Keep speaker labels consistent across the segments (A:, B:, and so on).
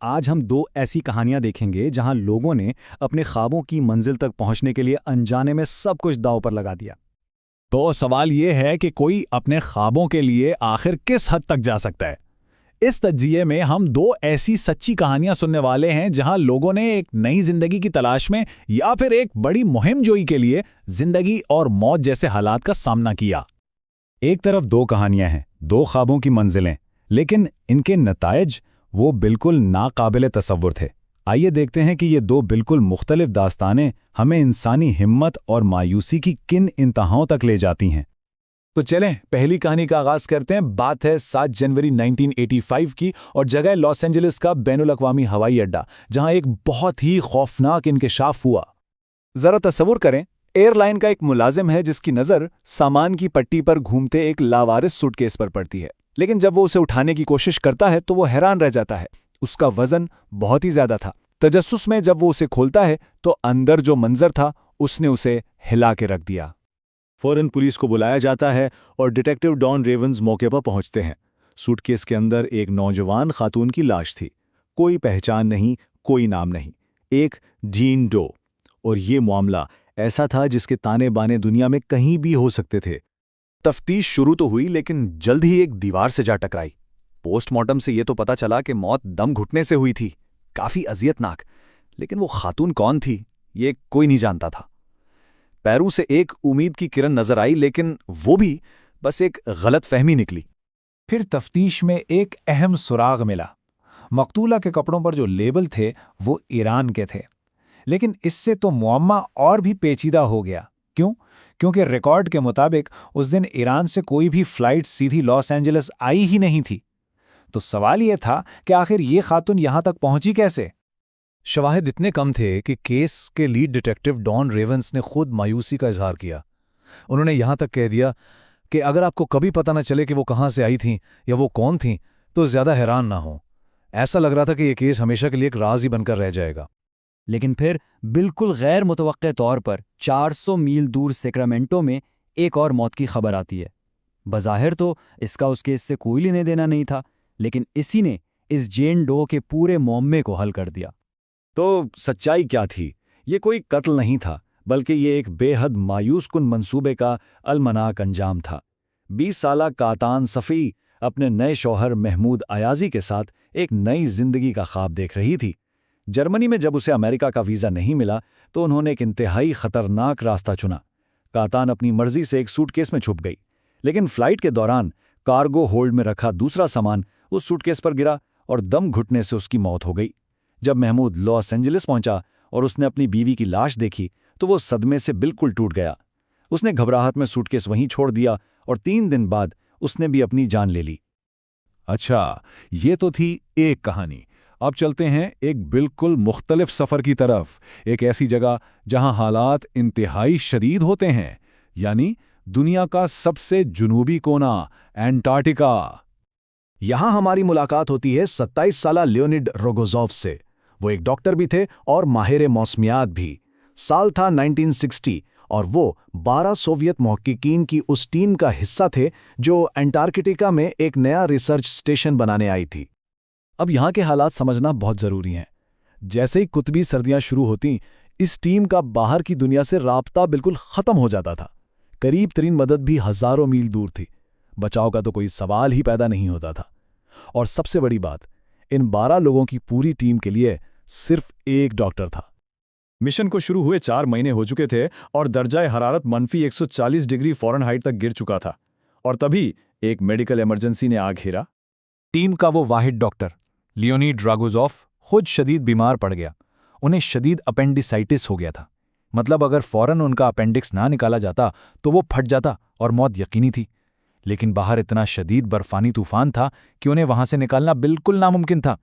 A: आज हम दो ऐसी कहानियां देखेंगे जहां लोगों ने अपने ख्वाबों की मंजिल तक पहुंचने के लिए अनजाने में सब कुछ दांव पर लगा दिया।
B: तो सवाल ये है कि कोई अपने ख्वाबों के लिए आखिर किस हद तक जा सकता है। इस तज्जिये में हम दो ऐसी सच्ची कहानियां सुनने वाले हैं जहां लोगों ने एक नई जिंदगी की तलाश में या फिर एक बड़ी मुहिम जोई के लिए जिंदगी और मौत जैसे हालात का सामना किया।
A: एक तरफ दो कहानियां हैं, दो ख्वाबों की मंजिलें, लेकिन इनके नतायज वो बिल्कुल नाकाबिले तसव्वुर थे। आइए देखते हैं कि ये दो बिल्कुल मुख्तलिफ दास्तानें हमें इंसानी हिम्मत और मायूसी की किन इंतहाओं तक ले जाती हैं।
B: तो चलें पहली कहानी का आगाज करते हैं। बात है 7 जनवरी 1985 की और जगह है लॉस एंजलिस का बैनुल अक़वामी हवाई अड्डा, जहां एक बहुत ही खौफनाक इंकशाफ हुआ। जरा तस्वुर करें, एयरलाइन का एक मुलाजिम है जिसकी नज़र सामान की पट्टी पर घूमते एक लावारिस सूटकेस पर पड़ती है, लेकिन जब वो उसे उठाने की कोशिश करता है तो वो हैरान रह जाता है। उसका वजन बहुत ही ज्यादा था। तजस्सुस में जब वो उसे खोलता है तो अंदर जो मंजर था उसने उसे हिला के रख दिया।
A: फौरन पुलिस को बुलाया जाता है और डिटेक्टिव डॉन रेवंस मौके पर पहुंचते हैं। सूटकेस के अंदर एक नौजवान खातून की लाश थी। कोई पहचान नहीं, कोई नाम नहीं, एक जीन डो। और ये मामला ऐसा था जिसके ताने बाने दुनिया में कहीं भी हो सकते थे। तफ्तीश शुरू तो हुई, लेकिन जल्द ही एक दीवार से जा टकराई। पोस्टमार्टम से ये तो पता चला कि मौत दम घुटने से हुई थी, काफी अजियतनाक। लेकिन वो खातून कौन थी, ये कोई नहीं जानता था। पैरों से एक उम्मीद की किरण नजर आई, लेकिन वो भी बस एक गलत फहमी निकली।
B: फिर तफ्तीश में एक अहम सुराग मिला। मकतूला के कपड़ों पर जो लेबल थे वो ईरान के थे, लेकिन इससे तो मुअम्मा और भी पेचीदा हो गया। क्यों? क्योंकि रिकॉर्ड के मुताबिक उस दिन ईरान से कोई भी फ्लाइट सीधी लॉस एंजलिस आई ही नहीं थी। तो सवाल यह था कि आखिर ये खातून यहां तक पहुंची कैसे?
C: शवाहिद इतने कम थे कि केस के लीड डिटेक्टिव डॉन रेवंस ने खुद मायूसी का इजहार किया। उन्होंने यहां तक कह दिया कि अगर आपको कभी पता न चले कि वो कहां से आई थीं या वो कौन थीं, तो ज्यादा हैरान ना हो। ऐसा लग रहा था कि यह केस हमेशा के लिए एक राज ही बनकर रह जाएगा।
D: लेकिन फिर बिल्कुल गैर मुतवक्के तौर पर 400 मील दूर सेक्रामेंटो में एक और मौत की खबर आती है। बज़ाहिर तो इसका उस केस से कोई लेने देना नहीं था, लेकिन इसी ने इस जेन डो के पूरे मुअम्मे को हल कर दिया।
A: तो सच्चाई क्या थी? ये कोई कत्ल नहीं था, बल्कि ये एक बेहद मायूस कुन मंसूबे का अलमनाक अंजाम था। 20 साला कातान सफ़ी अपने नए शौहर महमूद अयाजी के साथ एक नई जिंदगी का ख्वाब देख रही थी। जर्मनी में जब उसे अमेरिका का वीज़ा नहीं मिला तो उन्होंने एक इंतहाई खतरनाक रास्ता चुना। कातान अपनी मर्जी से एक सूटकेस में छुप गई, लेकिन फ्लाइट के दौरान कार्गो होल्ड में रखा दूसरा सामान उस सूटकेस पर गिरा और दम घुटने से उसकी मौत हो गई। जब महमूद लॉस एंजलिस पहुंचा और उसने अपनी बीवी की लाश देखी तो वो सदमे से बिल्कुल टूट गया। उसने घबराहट में सूटकेस वहीं छोड़ दिया और 3 दिन बाद उसने भी अपनी जान ले ली।
C: अच्छा, ये तो थी एक कहानी। अब चलते हैं एक बिल्कुल मुख्तलिफ सफ़र की तरफ, एक ऐसी जगह जहां हालात इंतहाई शदीद होते हैं, यानी दुनिया का सबसे जुनूबी कोना, एंटार्क्टिका।
E: यहां हमारी मुलाकात होती है 27 साला लियोनिड रोगोजोव से। वो एक डॉक्टर भी थे और माहिर मौसमियात भी। साल था 1960 और वो 12 सोवियत महक़क़ीन की उस टीम का हिस्सा थे जो एंटार्क्टिका में एक नया रिसर्च स्टेशन बनाने आई थी।
C: अब यहाँ के हालात समझना बहुत ज़रूरी हैं। जैसे ही कुतबी सर्दियाँ शुरू होतीं, इस टीम का बाहर की दुनिया से राब्ता बिल्कुल ख़त्म हो जाता था। करीब तरीन मदद भी हज़ारों मील दूर थी। बचाव का तो कोई सवाल ही पैदा नहीं होता था। और सबसे बड़ी बात, इन 12 लोगों की पूरी टीम के लिए सिर्फ एक डॉक्टर था।
B: मिशन को शुरू हुए 4 महीने हो चुके थे और दर्जाए हरारत -140 डिग्री फ़ारेनहाइट तक गिर चुका था। और तभी एक मेडिकल इमरजेंसी ने आ घेरा।
C: टीम का वो वाहिद डॉक्टर लियोनिड रागोजोव खुद शदीद बीमार पड़ गया। उन्हें शदीद अपेंडिसाइटिस हो गया था। मतलब अगर फौरन उनका अपेंडिक्स ना निकाला जाता तो वो फट जाता और मौत यकीनी थी। लेकिन बाहर इतना शदीद बर्फानी तूफान था कि उन्हें वहां से निकालना बिल्कुल नामुमकिन था।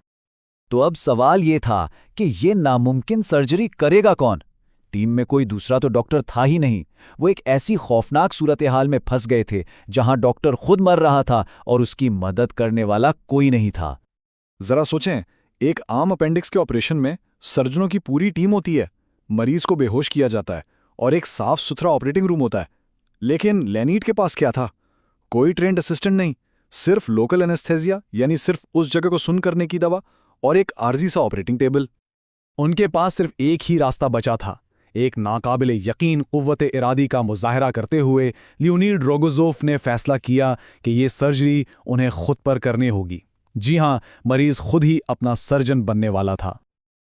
A: तो अब सवाल ये था कि ये नामुमकिन सर्जरी करेगा कौन? टीम में कोई दूसरा तो डॉक्टर था ही नहीं। वो एक ऐसी खौफनाक सूरत हाल में फंस गए थे जहां डॉक्टर खुद मर रहा था और उसकी मदद करने वाला कोई नहीं था।
B: जरा सोचें, एक आम अपेंडिक्स के ऑपरेशन में सर्जनों की पूरी टीम होती है, मरीज को बेहोश किया जाता है और एक साफ सुथरा ऑपरेटिंग रूम होता है। लेकिन लेनीड के पास क्या था? कोई ट्रेंड असिस्टेंट नहीं, सिर्फ लोकल एनेस्थेसिया, यानी सिर्फ उस जगह को सुन करने की दवा
C: और एक आर्जी सा ऑपरेटिंग टेबल। उनके पास सिर्फ एक ही रास्ता बचा था। एक नाकाबिले यकीन कुव्वत इरादी का मुजाहरा करते हुए लियोनिड रोगोजोफ ने फैसला किया कि ये सर्जरी उन्हें खुद पर करनी होगी। जी हाँ, मरीज खुद ही अपना सर्जन बनने वाला था।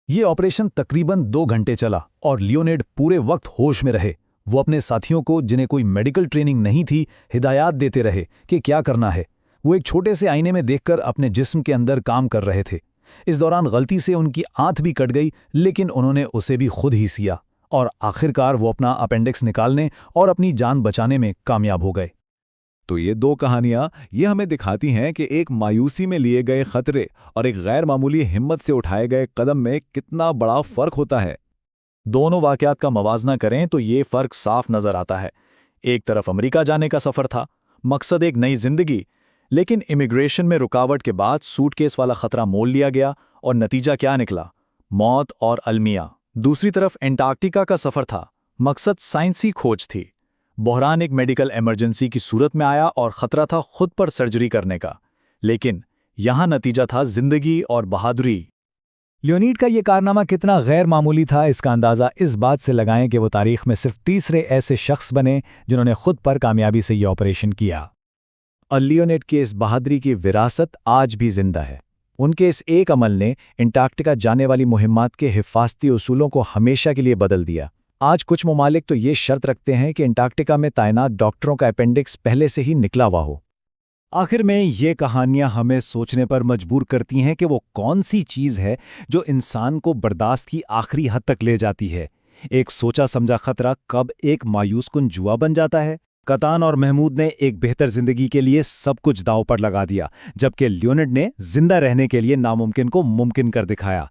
B: ये ऑपरेशन तकरीबन 2 घंटे चला और लियोनिड पूरे वक्त होश में रहे। वो अपने साथियों को, जिन्हें कोई मेडिकल ट्रेनिंग नहीं थी, हिदायत देते रहे कि क्या करना है। वो एक छोटे से आईने में देखकर अपने जिस्म के अंदर काम कर रहे थे। इस दौरान गलती से उनकी आंत भी कट गई, लेकिन उन्होंने उसे भी खुद ही सिया और आखिरकार वो अपना अपेंडिक्स निकालने और अपनी जान बचाने में कामयाब हो गए।
C: तो ये 2 कहानियां ये हमें दिखाती हैं कि एक मायूसी में लिए गए खतरे और एक गैर मामूली हिम्मत से उठाए गए कदम में कितना बड़ा फर्क होता है। दोनों वाकयात का मवाजना करें तो ये फर्क साफ नजर आता है। एक तरफ अमेरिका जाने का सफर था, मकसद एक नई जिंदगी, लेकिन इमिग्रेशन में रुकावट के बाद सूटकेस वाला खतरा मोल लिया गया और नतीजा क्या निकला? मौत और अलमिया। दूसरी तरफ एंटार्क्टिका का सफर था, मकसद साइंसी खोज थी। बहरान एक मेडिकल इमरजेंसी की सूरत में आया और खतरा था खुद पर सर्जरी करने का, लेकिन यहां नतीजा था जिंदगी और बहादुरी।
B: लियोनिड का ये कारनामा कितना गैर मामूली था, इसका अंदाज़ा इस बात से लगाएं कि वो तारीख में सिर्फ तीसरे ऐसे शख्स बने जिन्होंने खुद पर कामयाबी से ये ऑपरेशन किया।
E: और लियोनिड की इस बहादुरी की विरासत आज भी जिंदा है। उनके इस एक अमल ने एंटार्क्टिका जाने वाली मुहिम्मात के हिफाजती उसूलों को हमेशा के लिए बदल दिया। आज कुछ ममालिक तो ये शर्त रखते हैं कि एंटार्क्टिका में तैनात डॉक्टरों का अपेंडिक्स पहले से ही निकला हुआ हो।
B: आखिर में ये कहानियां हमें सोचने पर मजबूर करती हैं कि वो कौन सी चीज़ है जो इंसान को बर्दाश्त की आखिरी हद तक ले जाती है। एक सोचा समझा खतरा कब एक मायूसकुन जुआ बन जाता है। कतान और महमूद ने एक बेहतर जिंदगी के लिए सब कुछ दांव पर लगा दिया, जबकि लियोनिड ने जिंदा रहने के लिए नामुमकिन को मुमकिन कर दिखाया।